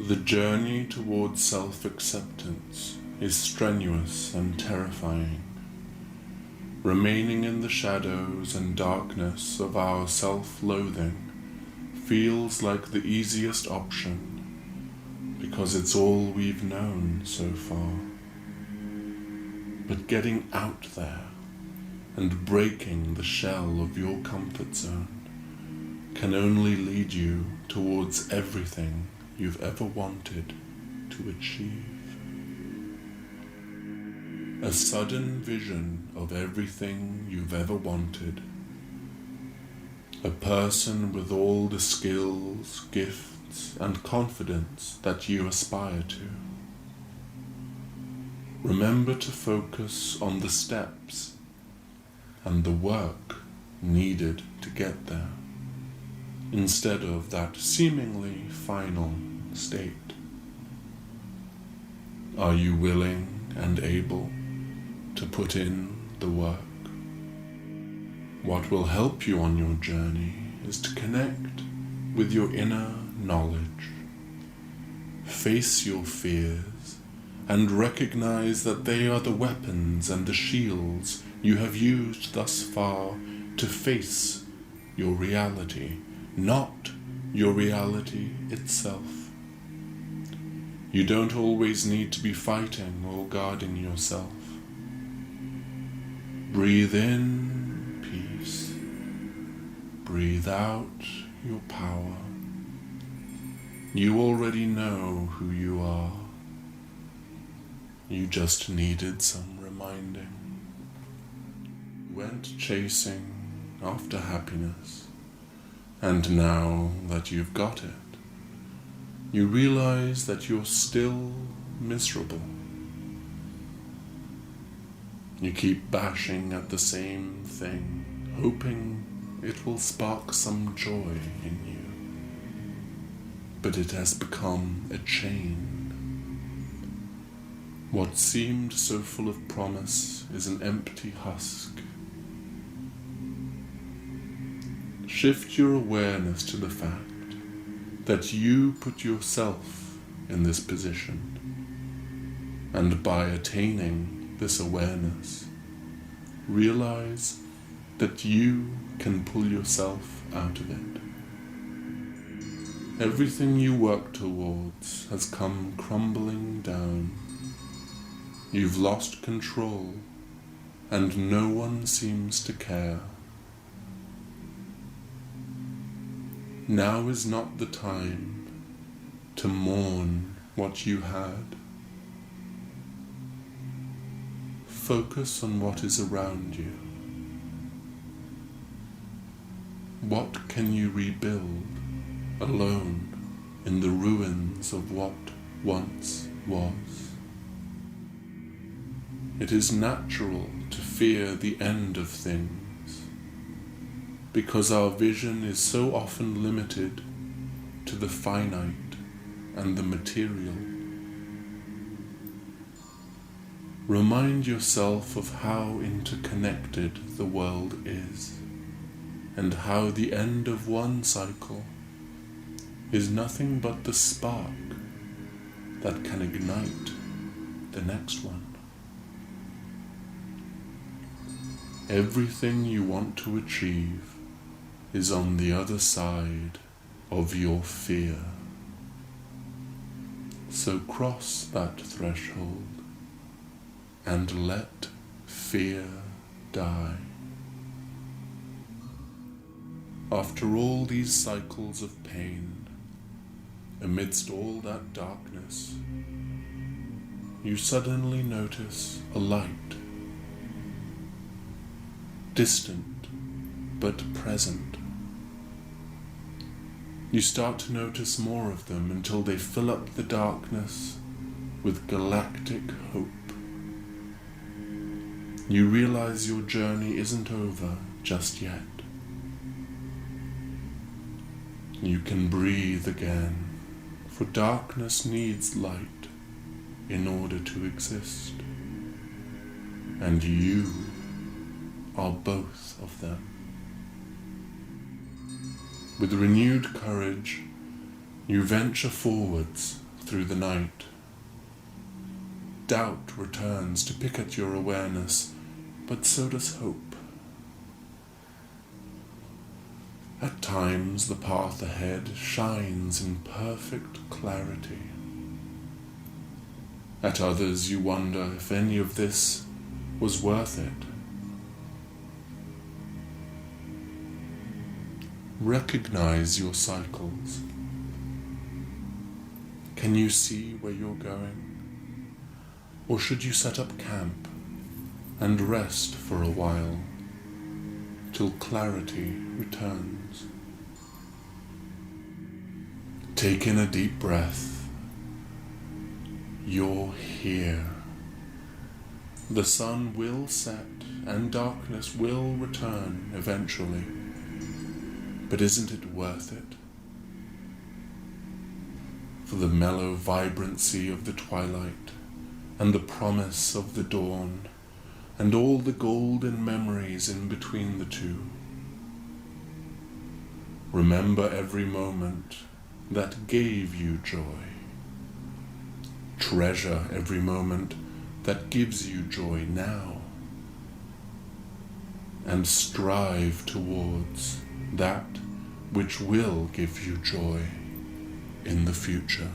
The journey towards self-acceptance is strenuous and terrifying. Remaining in the shadows and darkness of our self-loathing feels like the easiest option because it's all we've known so far. But getting out there and breaking the shell of your comfort zone can only lead you towards everything you've ever wanted to achieve. A sudden vision of everything you've ever wanted. A person with all the skills, gifts, and confidence that you aspire to. Remember to focus on the steps and the work needed to get there, instead of that seemingly final state. Are you willing and able to put in the work? What will help you on your journey is to connect with your inner knowledge. Face your fears and recognize that they are the weapons and the shields you have used thus far to face your reality, not your reality itself. You don't always need to be fighting or guarding yourself. Breathe in peace. Breathe out your power. You already know who you are. You just needed some reminding. You went chasing after happiness, and now that you've got it, you realize that you're still miserable. You keep bashing at the same thing, hoping it will spark some joy in you. But it has become a chain. What seemed so full of promise is an empty husk. Shift your awareness to the fact that you put yourself in this position, and by attaining this awareness, realize that you can pull yourself out of it. Everything you work towards has come crumbling down. You've lost control, and no one seems to care. Now is not the time to mourn what you had. Focus on what is around you. What can you rebuild alone in the ruins of what once was? It is natural to fear the end of things because our vision is so often limited to the finite and the material. Remind yourself of how interconnected the world is, and how the end of one cycle is nothing but the spark that can ignite the next one. Everything you want to achieve is on the other side of your fear. So cross that threshold and let fear die. After all these cycles of pain, amidst all that darkness, you suddenly notice a light, distant but present. You start to notice more of them until they fill up the darkness with galactic hope. You realize your journey isn't over just yet. You can breathe again, for darkness needs light in order to exist. And you are both of them. With renewed courage, you venture forwards through the night. Doubt returns to pick at your awareness, but so does hope. At times the path ahead shines in perfect clarity. At others you wonder if any of this was worth it. Recognize your cycles. Can you see where you're going? Or should you set up camp and rest for a while till clarity returns? Take in a deep breath. You're here. The sun will set and darkness will return eventually. But isn't it worth it? For the mellow vibrancy of the twilight and the promise of the dawn and all the golden memories in between the two. Remember every moment that gave you joy. Treasure every moment that gives you joy now. And strive towards that which will give you joy in the future.